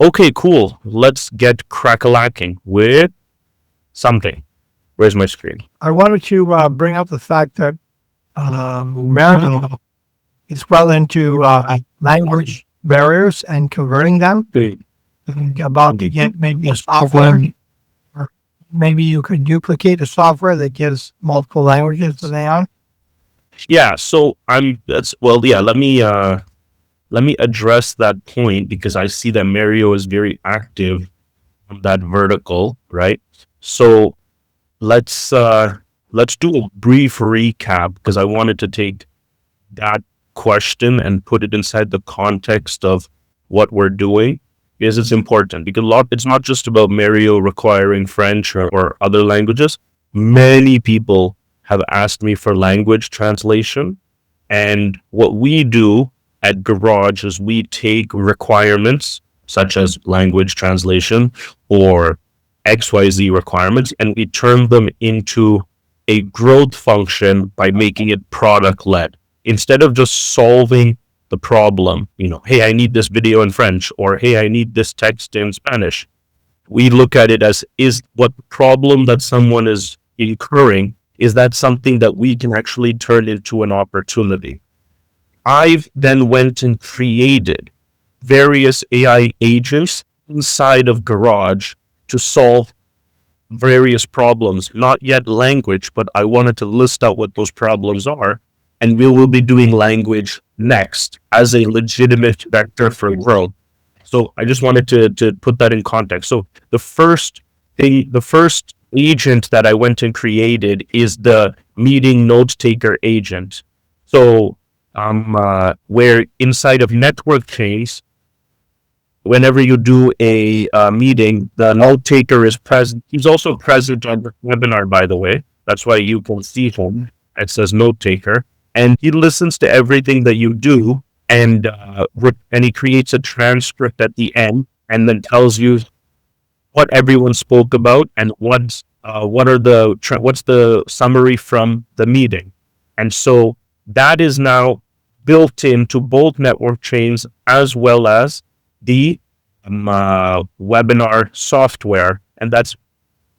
Okay, cool. Let's get crack-a-lacking with something. Where's my screen? I wanted to bring up the fact that Mario is well into language barriers and converting them. About to get maybe a software, or maybe you could duplicate a software that gives multiple languages to AI. Yeah, so let me address that point because I see that Mario is very active on that vertical, right? So let's do a brief recap because I wanted to take that question and put it inside the context of what we're doing, because it's important. Because it's not just about Mario requiring French or other languages. Many people have asked me for language translation, and what we do at Garage is we take requirements such as language translation or XYZ requirements, and we turn them into a growth function by making it product led. Instead of just solving the problem, hey, I need this video in French, or hey, I need this text in Spanish. We look at it as, is what problem that someone is incurring, is that something that we can actually turn into an opportunity? I've then went and created various AI agents inside of Garage to solve various problems, not yet language, but I wanted to list out what those problems are. And we will be doing language next as a legitimate vector for growth. So I just wanted to put that in context. So the first agent that I went and created is the meeting note taker agent. So where inside of network chains, whenever you do a meeting, the note taker is present. He's also present on the webinar, by the way. That's why you can see him. It says note taker. And he listens to everything that you do, and he creates a transcript at the end, and then tells you what everyone spoke about and what's the summary from the meeting. And so that is now built into both network chains as well as the webinar software, and that's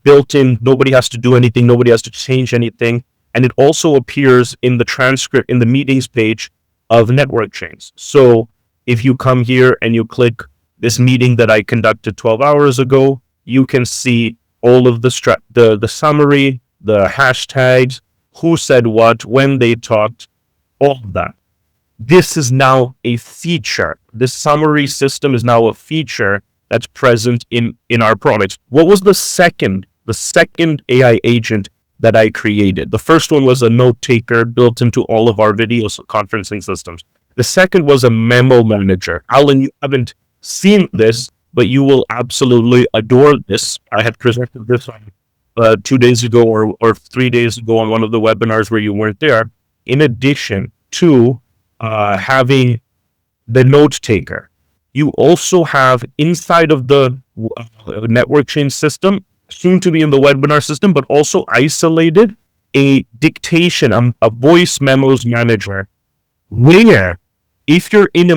built in. Nobody has to do anything. Nobody has to change anything. And it also appears in the transcript in the meetings page of network chains. So if you come here and you click this meeting that I conducted 12 hours ago, you can see all of the summary, the hashtags, who said what, when they talked, all of that. This is now a feature. This summary system is now a feature that's present in our products. What was the second AI agent that I created? The first one was a note taker built into all of our video conferencing systems. The second was a memo manager. Alan, you haven't seen this, but you will absolutely adore this. I had presented this on 2 days ago or 3 days ago on one of the webinars where you weren't there. In addition to having the note taker, you also have inside of the network chain system, soon to be in the webinar system, but also isolated, a dictation, a voice memos manager, where if you're in a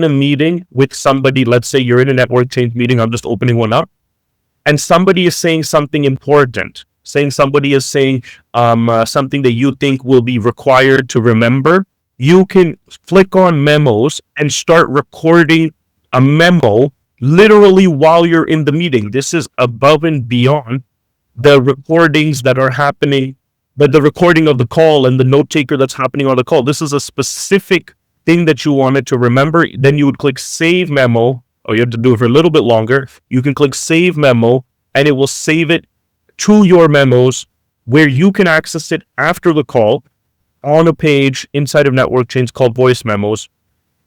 meeting with somebody, let's say you're in a network change meeting, I'm just opening one up, and somebody is saying something important, somebody is saying something that you think will be required to remember, you can click on memos and start recording a memo literally while you're in the meeting. This is above and beyond the recordings that are happening, but the recording of the call and the note taker that's happening on the call. This is a specific thing that you wanted to remember. Then you would click save memo, or you have to do it for a little bit longer. You can click save memo and it will save it to your memos where you can access it after the call on a page inside of network chains called voice memos.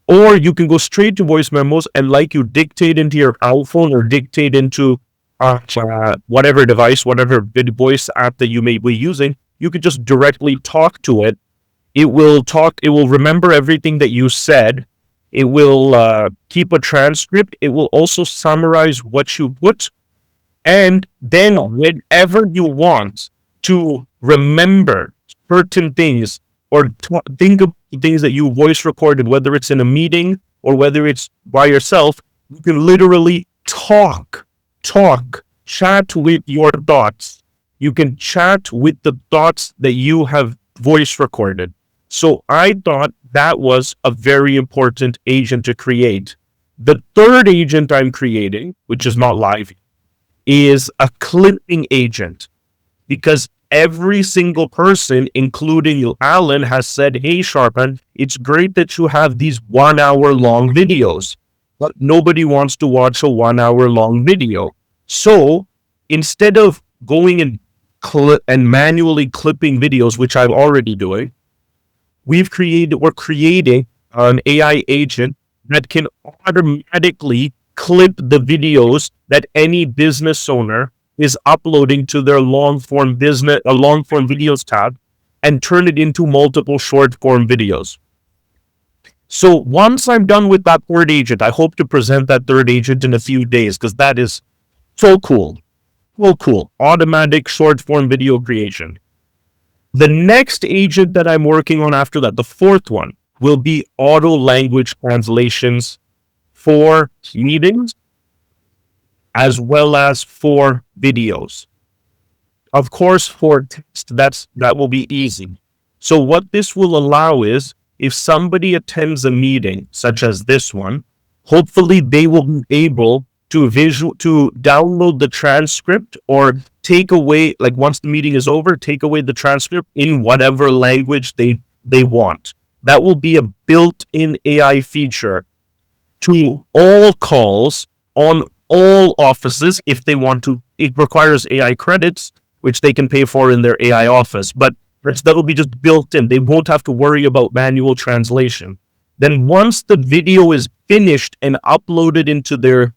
Or you can go straight to voice memos and like you dictate into your iPhone or dictate into whatever device, whatever voice app that you may be using, you could just directly talk to it. It will remember everything that you said. It will keep a transcript. It will also summarize what you put. And then whenever you want to remember certain things or think of things that you voice recorded, whether it's in a meeting or whether it's by yourself, You can literally chat with your thoughts. You can chat with the thoughts that you have voice recorded. So I thought that was a very important agent to create. The third agent I'm creating, which is not live, is a clipping agent, because every single person, including Alan, has said, hey, Sharpan, it's great that you have these 1 hour long videos, but nobody wants to watch a 1 hour long video. So instead of going and manually clipping videos, which I'm already doing, we're creating an AI agent that can automatically clip the videos that any business owner is uploading to their long form videos tab and turn it into multiple short form videos. So once I'm done with that third agent, I hope to present that third agent in a few days, because that is so cool. Well, cool. Automatic short form video creation. The next agent that I'm working on after that, the fourth one, will be auto language translations for meetings as well as for videos. Of course, for text, that will be easy. So what this will allow is, if somebody attends a meeting such as this one, hopefully they will be able to download the transcript, or take away, like once the meeting is over, take away the transcript in whatever language they want. That will be a built-in AI feature to all calls on all offices if they want to. It requires AI credits, which they can pay for in their AI office, but that will be just built in. They won't have to worry about manual translation. Then once the video is finished and uploaded into their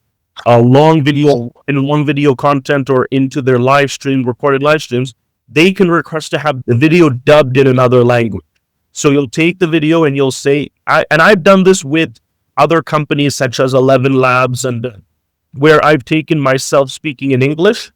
long video content, or into their recorded live streams, they can request to have the video dubbed in another language. So you'll take the video and you'll say, and I've done this with other companies such as 11 Labs, and where I've taken myself speaking in English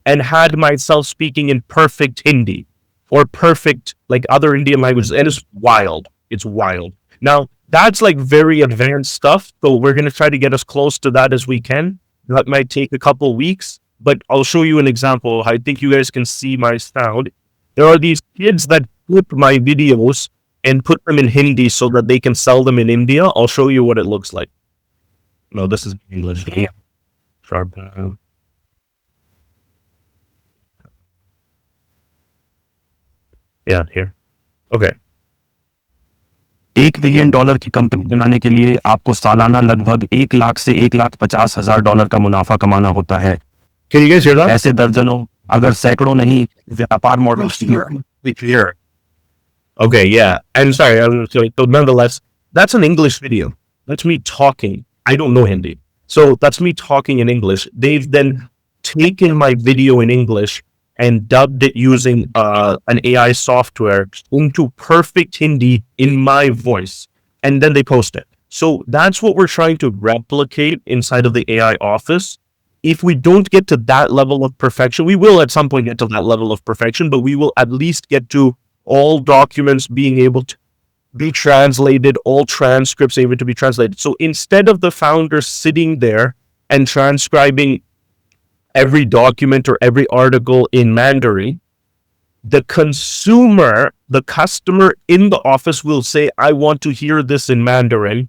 and had myself speaking in perfect Hindi or perfect like other Indian languages, and it's wild. It's wild. Now, that's like very advanced stuff, so we're going to try to get as close to that as we can. That might take a couple weeks, but I'll show you an example. I think you guys can see my sound. There are these kids that clip my videos and put them in Hindi so that they can sell them in India. I'll show you what it looks like. No, this is English. Sharp. Yeah, here. Okay. $1 billion की company बनाने के लिए आपको सालाना लगभग 1 लाख से 1,50,000 dollar का मुनाफा कमाना होता है। Can you guys hear that? ऐसे दर्जनों, अगर सैकड़ों नहीं, व्यापार model Here. Okay, yeah. And sorry, so nonetheless, that's an English video. That's me talking. I don't know Hindi. So that's me talking in English. They've then taken my video in English and dubbed it using an AI software into perfect Hindi in my voice. And then they post it. So that's what we're trying to replicate inside of the AI office. If we don't get to that level of perfection, we will at some point get to that level of perfection, but we will at least get to all documents being able to be translated, all transcripts able to be translated. So instead of the founder sitting there and transcribing every document or every article in Mandarin, the customer in the office will say, I want to hear this in Mandarin,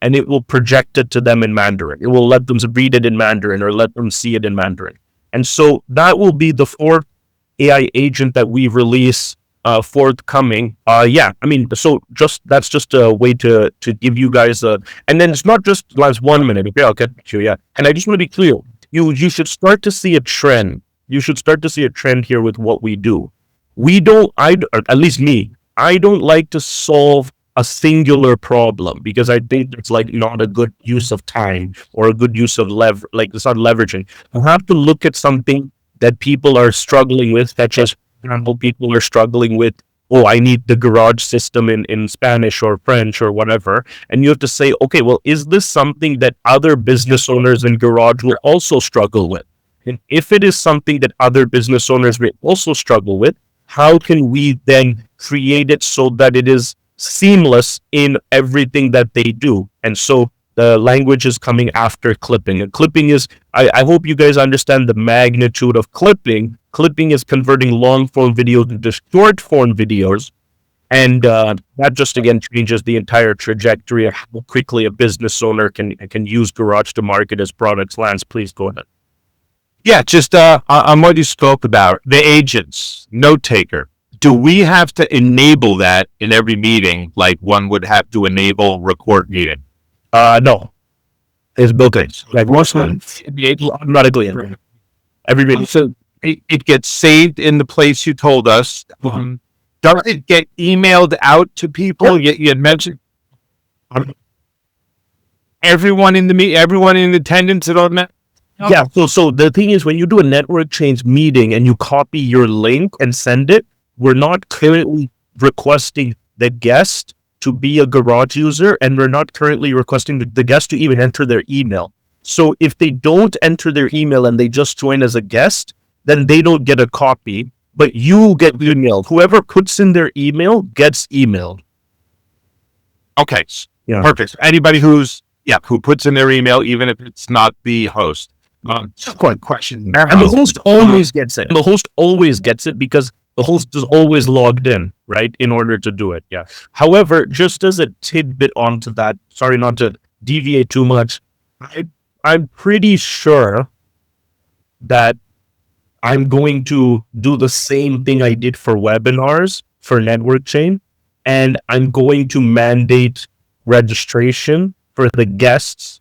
and it will project it to them in Mandarin. It will let them read it in Mandarin or let them see it in Mandarin. And so that will be the fourth AI agent that we release forthcoming. So that's just a way to give you guys and then it's not just last 1 minute. Okay, I'll get to you. Yeah. And I just want to be clear. You should start to see a trend. You should start to see a trend here with what we do. At least me, I don't like to solve a singular problem, because I think it's like not a good use of time or a good use of it's not leveraging. You have to look at something that people are struggling with, such as, for example, people are struggling with, I need the garage system in Spanish or French or whatever. And you have to say, okay, well, is this something that other business owners in garage will also struggle with? And if it is something that other business owners will also struggle with, how can we then create it so that it is seamless in everything that they do? And so The language is coming after clipping. And clipping is, I hope you guys understand the magnitude of clipping. Clipping is converting long form videos into short form videos. And that just, again, changes the entire trajectory of how quickly a business owner can use Garage to market his products. Lance, please go ahead. Yeah, just on what you spoke about, the agents, note taker. Do we have to enable that in every meeting, like one would have to enable record meeting? No, it's built in. Like most of them, automatically in every meeting. So it gets saved in the place you told us. Does it get emailed out to people? You had mentioned everyone in the everyone in attendance at all. Yeah. So the thing is, when you do a network change meeting and you copy your link and send it, we're not currently requesting the guest to be a Garage user, and we're not currently requesting the guest to even enter their email. So if they don't enter their email and they just join as a guest, then they don't get a copy, but you get emailed. Whoever puts in their email gets emailed. Okay. Yeah. Perfect. Anybody who puts in their email, even if it's not the host. Quick question. And the host always gets it. And the host always gets it because the host is always logged in, right, in order to do it. Yeah. However, just as a tidbit onto that, sorry not to deviate too much, I'm pretty sure that I'm going to do the same thing I did for webinars for Network Chain, and I'm going to mandate registration for the guests.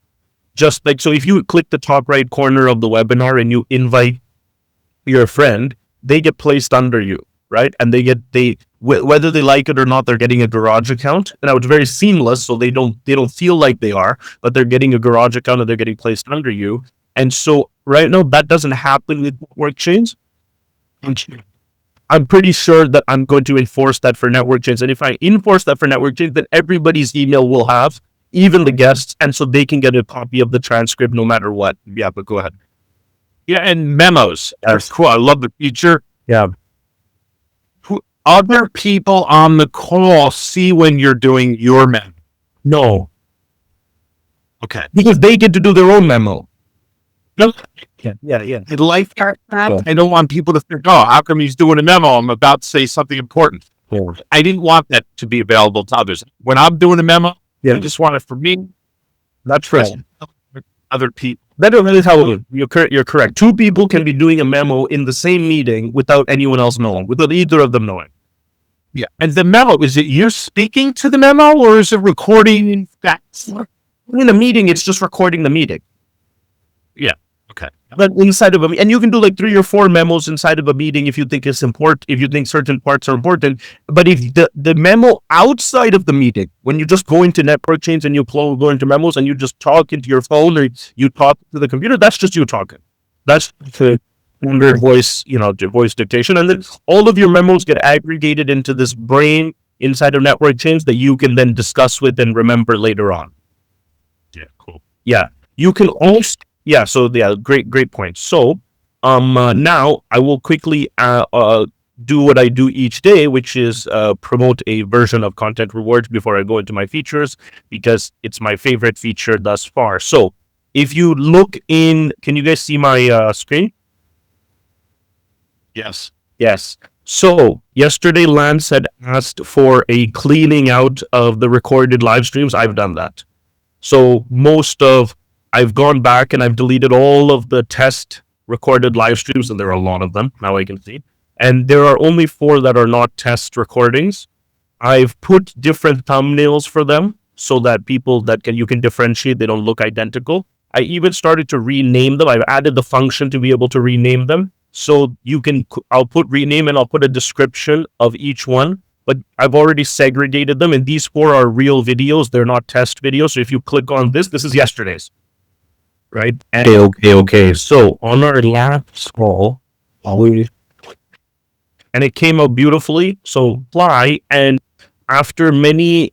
Just like, so if you click the top right corner of the webinar and you invite your friend, they get placed under you, right? And whether they like it or not, they're getting a Garage account. And now it's very seamless, so they don't feel like they are, but they're getting a Garage account and they're getting placed under you. And so right now that doesn't happen with network chains. I'm pretty sure that I'm going to enforce that for network chains. And if I enforce that for network chains, then everybody's email will have, even the guests, and so they can get a copy of the transcript no matter what. Yeah, but go ahead. Yeah, and memos. That's cool. I love the feature. Yeah. Other people on the call see when you're doing your memo. No. Okay. Because they get to do their own memo. No. Yeah. In life, I don't want people to think, oh, how come he's doing a memo? I'm about to say something important. Yeah. I didn't want that to be available to others. When I'm doing a memo, I just want it for me. That's right. Other people. That is how you're correct. Two people can be doing a memo in the same meeting without anyone else knowing, without either of them knowing. Yeah. And the memo, is it you speaking to the memo or is it recording facts? In a meeting, it's just recording the meeting. Yeah. Okay. But inside of and you can do like 3 or 4 memos inside of a meeting if you think it's important, if you think certain parts are important. But if the memo outside of the meeting, when you just go into network chains and you go into memos and you just talk into your phone or you talk to the computer, that's just you talking. That's the standard voice, voice dictation. And then all of your memos get aggregated into this brain inside of network chains that you can then discuss with and remember later on. Yeah, cool. Yeah. You can also, great point. So, now I will quickly do what I do each day, which is promote a version of Content Rewards before I go into my features, because it's my favorite feature thus far. So, if you look in, can you guys see my screen? Yes. Yes. So, yesterday Lance had asked for a cleaning out of the recorded live streams. I've done that. So, I've gone back and I've deleted all of the test recorded live streams, and there are a lot of them, now I can see. And there are only 4 that are not test recordings. I've put different thumbnails for them so that you can differentiate, they don't look identical. I even started to rename them. I've added the function to be able to rename them. So I'll put rename and I'll put a description of each one. But I've already segregated them, and these 4 are real videos. They're not test videos. So if you click on this is yesterday's. Right? Okay. So on our last call, and it came out beautifully. So apply, and after many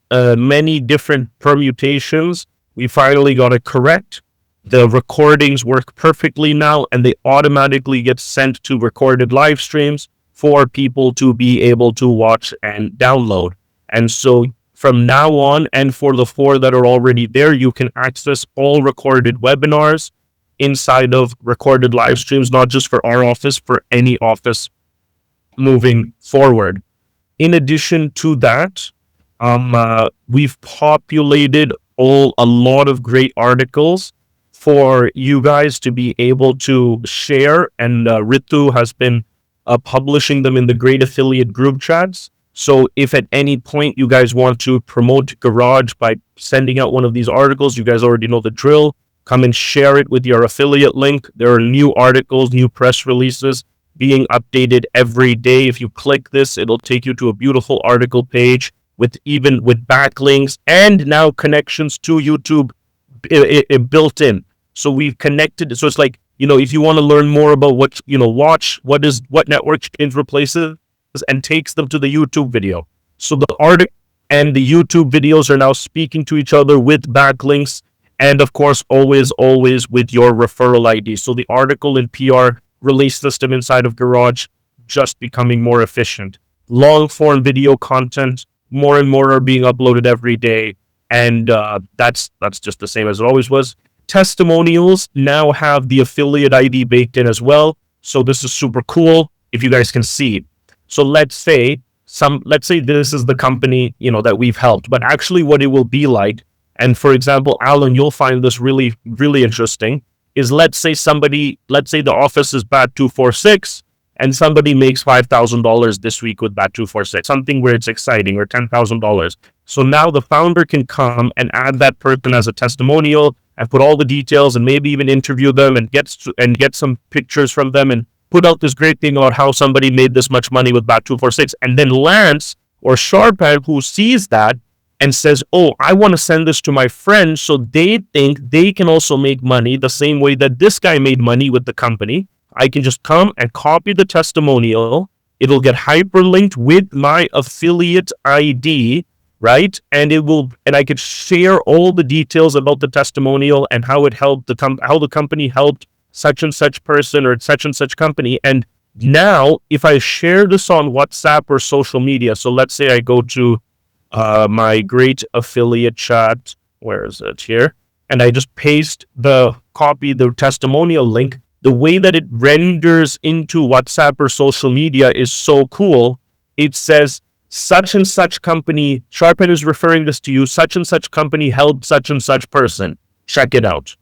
different permutations, we finally got it correct. The recordings work perfectly now, and they automatically get sent to recorded live streams for people to be able to watch and download. And so from now on, and for the 4 that are already there, you can access all recorded webinars inside of recorded live streams, not just for our office, for any office moving forward. In addition to that, we've populated a lot of great articles for you guys to be able to share, and Ritu has been publishing them in the Great Affiliate group chats. So if at any point you guys want to promote Garage by sending out one of these articles, you guys already know the drill. Come and share it with your affiliate link. There are new articles, new press releases being updated every day. If you click this, it'll take you to a beautiful article page with backlinks and now connections to YouTube built in. So we've connected. So it's like, if you want to learn more about what network change replaces and takes them to the YouTube video. So the article and the YouTube videos are now speaking to each other with backlinks, and of course, always with your referral ID. So the article and PR release system inside of Garage just becoming more efficient. Long form video content, more and more are being uploaded every day, and that's just the same as it always was. Testimonials now have the affiliate ID baked in as well. So this is super cool if you guys can see. So let's say this is the company, that we've helped, but actually what it will be like, and for example, Alan, you'll find this really, really interesting, is let's say the office is BAT 246 and somebody makes $5,000 this week with BAT 246, something where it's exciting, or $10,000. So now the founder can come and add that person as a testimonial and put all the details and maybe even interview them and get some pictures from them and put out this great thing about how somebody made this much money with BAT 246. And then Lance or Sharpan, who sees that and says, oh, I want to send this to my friends so they think they can also make money the same way that this guy made money with the company. I can just come and copy the testimonial. It'll get hyperlinked with my affiliate ID, right? And I could share all the details about the testimonial and how it helped how the company helped such and such person or such and such company. And now if I share this on WhatsApp or social media, so let's say I go to my great affiliate chat, where is it here? And I just paste the testimonial link. The way that it renders into WhatsApp or social media is so cool. It says, such and such company, Sharpen is referring this to you, such and such company helped such and such person. Check it out.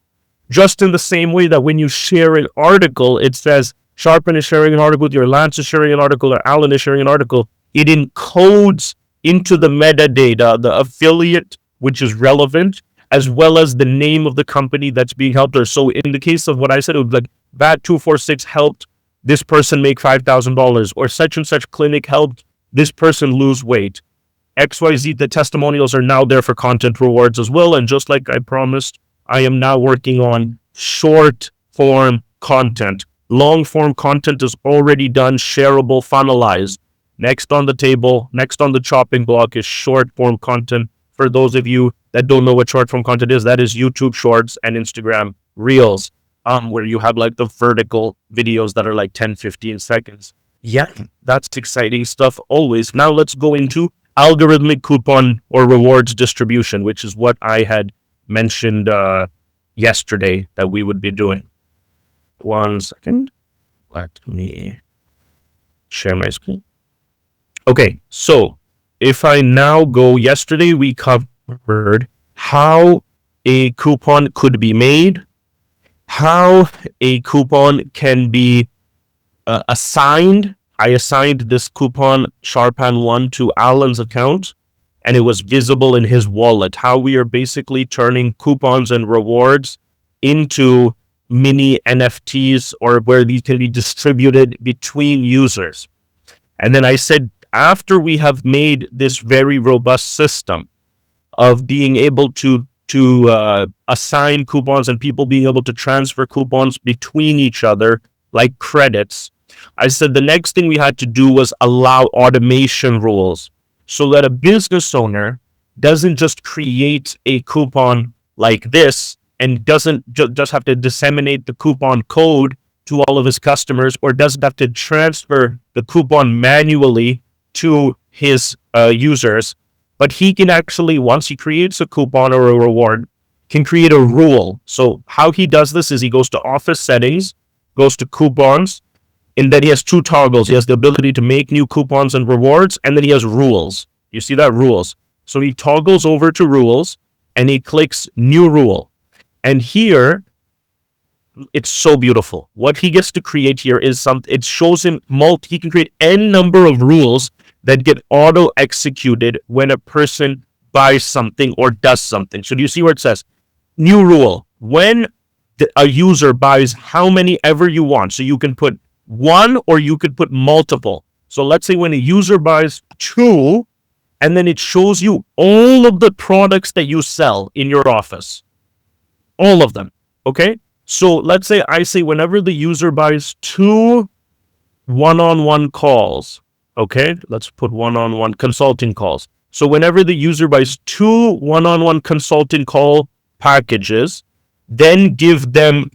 Just in the same way that when you share an article, it says, Sharpen is sharing an article with you, or Lance is sharing an article, or Alan is sharing an article. It encodes into the metadata, the affiliate, which is relevant, as well as the name of the company that's being helped. Or so in the case of what I said, it was like BAT 246 helped this person make $5,000, or such and such clinic helped this person lose weight. XYZ, the testimonials are now there for content rewards as well. And just like I promised, I am now working on short form content. Long form content is already done, shareable, funnelized. Next on the table, next on the chopping block is short form content. For those of you that don't know what short form content is, that is YouTube Shorts and Instagram Reels, where you have like the vertical videos that are like 10, 15 seconds. Yeah, that's exciting stuff always. Now let's go into algorithmic coupon or rewards distribution, which is what I had mentioned yesterday that we would be doing. 1 second. Let me share my screen. Okay, so if I now go, yesterday we covered how a coupon could be made, how a coupon can be assigned. I assigned this coupon Sharpan1 to Alan's account, and it was visible in his wallet. How we are basically turning coupons and rewards into mini NFTs, or where these can be distributed between users. And then I said, after we have made this very robust system of being able to assign coupons and people being able to transfer coupons between each other like credits, I said the next thing we had to do was allow automation rules so that a business owner doesn't just create a coupon like this and doesn't just have to disseminate the coupon code to all of his customers, or doesn't have to transfer the coupon manually to his users. but he can actually, once he creates a coupon or a reward, can create a rule. So how he does this is he goes to office settings, goes to coupons, and then he has two toggles. He has the ability to make new coupons and rewards, and then he has rules. You see that? Rules. So he toggles over to rules, and he clicks new rule. And here, it's so beautiful. What he gets to create here is something, it shows him he can create n number of rules that get auto executed when a person buys something or does something. So do you see where it says new rule? When a user buys how many ever you want. So you can put one or you could put multiple. So let's say when a user buys 2, and then it shows you all of the products that you sell in your office. All of them. Okay? So let's say I say whenever the user buys 2 one-on-one calls, okay? Let's put one-on-one consulting calls. So whenever the user buys 2 one-on-one consulting call packages, then give them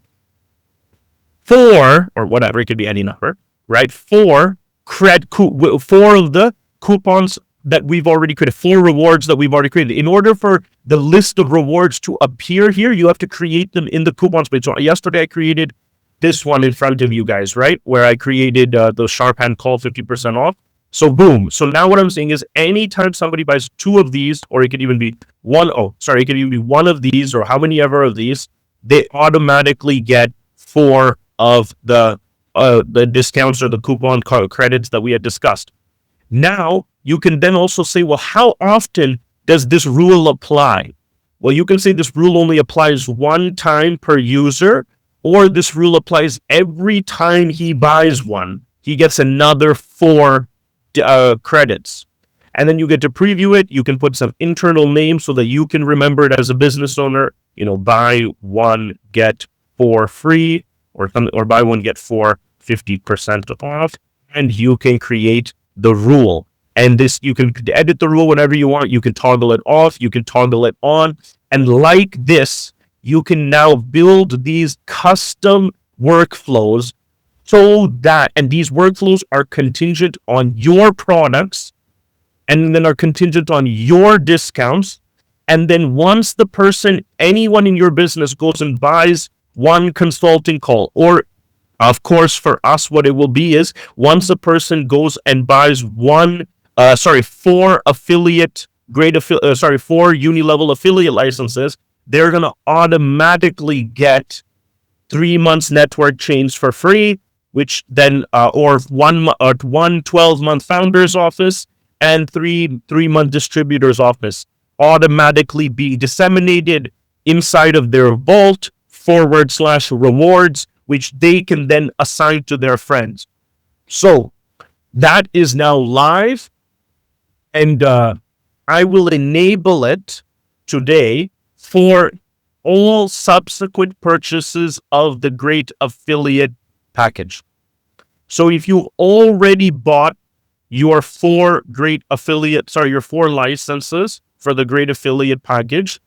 4, or whatever, it could be any number, right? 4 of the coupons that we've already created, 4 rewards that we've already created. In order for the list of rewards to appear here, you have to create them in the coupons page. So yesterday I created this one in front of you guys, right? Where I created the Sharp Hand Call 50% off. So boom. So now what I'm saying is anytime somebody buys 2 of these, or it could even be it could even be 1 of these, or how many ever of these, they automatically get 4 of the discounts or the coupon credits that we had discussed. Now, you can then also say, well, how often does this rule apply? Well, you can say this rule only applies 1 time per user, or this rule applies every time he buys one. He gets another 4 credits. And then you get to preview it. You can put some internal names so that you can remember it as a business owner. You know, buy 1, get 4 free, or buy 1, get 4, 50% off. And you can create the rule. And this, you can edit the rule whenever you want. You can toggle it off. You can toggle it on. And like this, you can now build these custom workflows so that, and these workflows are contingent on your products, and then are contingent on your discounts. And then once the person, anyone in your business goes and buys 1 consulting call, or of course for us, what it will be is once a person goes and buys 4 affiliate 4 uni-level affiliate licenses, they're going to automatically get 3 months network chains for free, which then, or one 12-month founders office and 3-month distributors office automatically be disseminated inside of their vault /rewards, which they can then assign to their friends. So that is now live, and I will enable it today for all subsequent purchases of the Great Affiliate package. So if you already bought your 4 licenses for the Great Affiliate package,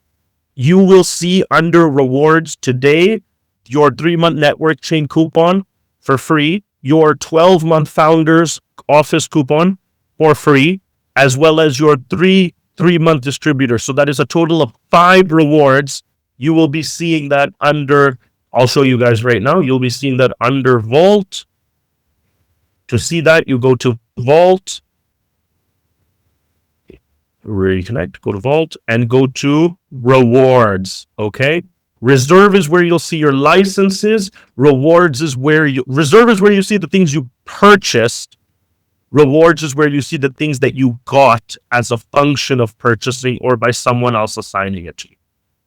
you will see under rewards today your 3-month network chain coupon for free, your 12-month founders office coupon for free, as well as your 3-month distributor. So that is a total of 5 rewards. You will be seeing that under, I'll show you guys right now. You'll be seeing that under Vault. To see that, you go to Vault, reconnect, go to Vault, and go to Rewards, okay? Reserve is where you'll see your licenses. Reserve is where you see the things you purchased. Rewards is where you see the things that you got as a function of purchasing or by someone else assigning it to you.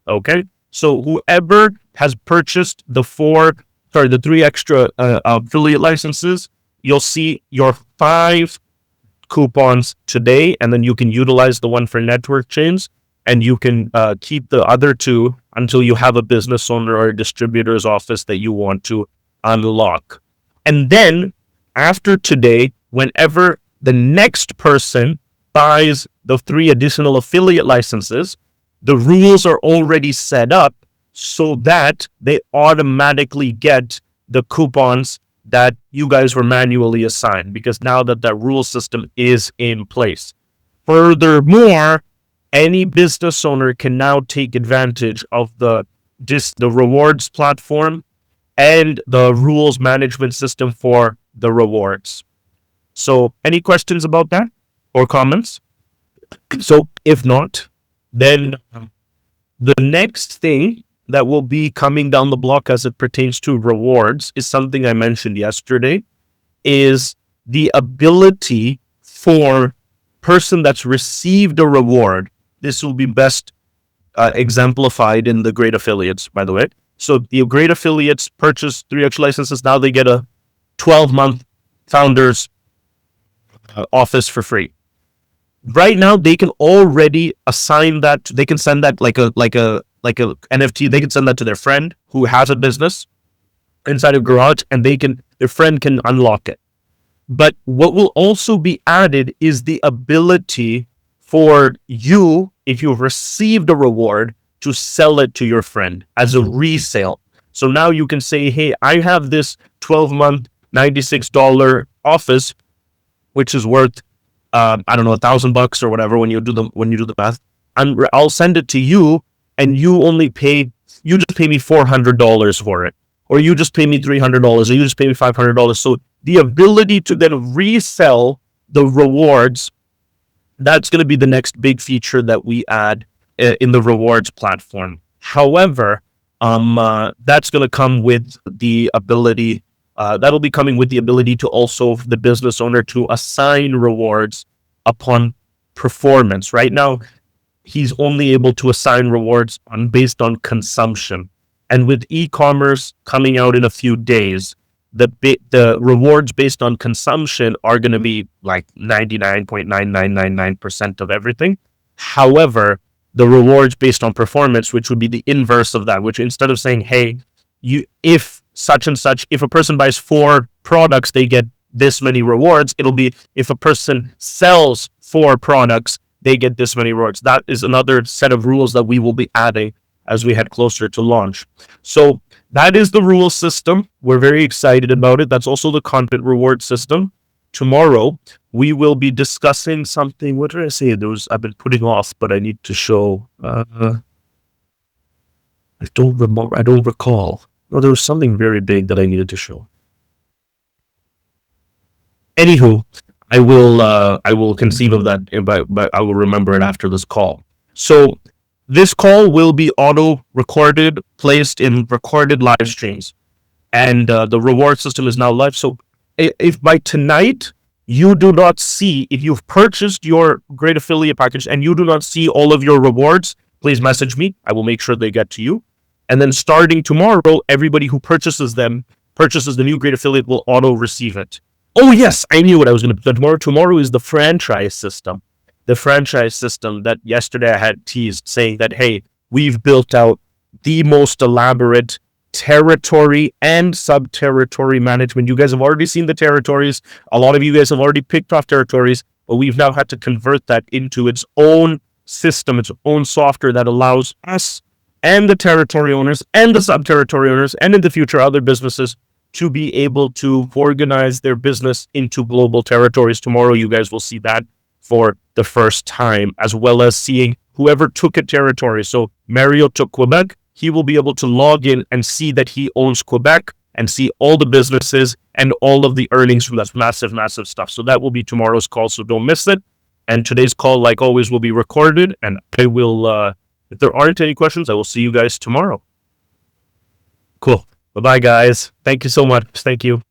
Okay? So whoever has purchased the 3 extra affiliate licenses, you'll see your 5 coupons today, and then you can utilize the one for network chains, and you can keep the other 2 until you have a business owner or a distributor's office that you want to unlock. And then after today, whenever the next person buys the 3 additional affiliate licenses, the rules are already set up so that they automatically get the coupons that you guys were manually assigned, because now that rule system is in place. Furthermore, any business owner can now take advantage of the rewards platform and the rules management system for the rewards. So any questions about that or comments? So if not, then the next thing that will be coming down the block as it pertains to rewards is something I mentioned yesterday, is the ability for person that's received a reward. This will be best exemplified in the great affiliates, by the way. So the great affiliates purchase 3x licenses. Now they get a 12-month founders office for free. Right now, they can already assign that. They can send that like a NFT. They can send that to their friend who has a business inside of Garage, and their friend can unlock it. But what will also be added is the ability for you, if you've received a reward, to sell it to your friend as a resale. So now you can say, hey, I have this 12-month $96 office, which is worth I don't know, $1,000 or whatever when you do the math. And I'll send it to you, and you just pay me $400 for it, or you just pay me $300, or you just pay me $500. So the ability to then resell the rewards, that's going to be the next big feature that we add in the rewards platform. However, that's going to come with the ability. That'll be coming with the ability to also the business owner to assign rewards upon performance. Right now, he's only able to assign rewards based on consumption. And with e-commerce coming out in a few days, the rewards based on consumption are going to be like 99.9999% of everything. However, the rewards based on performance, which would be the inverse of that, which instead of saying, hey, if such and such, if a person buys 4 products, they get this many rewards, it'll be if a person sells 4 products, they get this many rewards. That is another set of rules that we will be adding as we head closer to launch. So that is the rule system. We're very excited about it. That's also the content reward system. Tomorrow, we will be discussing something. What did I say? I've been putting off, but I need to show. I don't remember. I don't recall. No, there was something very big that I needed to show. Anywho, I will conceive of that, but I will remember it after this call. So this call will be auto recorded, placed in recorded live streams, and the reward system is now live. So if by tonight you do not see, if you've purchased your great affiliate package and you do not see all of your rewards, please message me. I will make sure they get to you. And then starting tomorrow, everybody who purchases the new great affiliate will auto receive it. Oh yes, I knew what I was going to put tomorrow. Tomorrow is the franchise system. The franchise system that yesterday I had teased, saying that, hey, we've built out the most elaborate territory and sub-territory management. You guys have already seen the territories. A lot of you guys have already picked off territories, but we've now had to convert that into its own system, its own software that allows us and the territory owners and the sub-territory owners and in the future other businesses to be able to organize their business into global territories. Tomorrow, you guys will see that for the first time, as well as seeing whoever took a territory. So Mario took Quebec. He will be able to log in and see that he owns Quebec and see all the businesses and all of the earnings from that massive, massive stuff. So that will be tomorrow's call, so don't miss it. And today's call, like always, will be recorded, and I will, if there aren't any questions, I will see you guys tomorrow. Cool. Bye-bye, guys. Thank you so much. Thank you.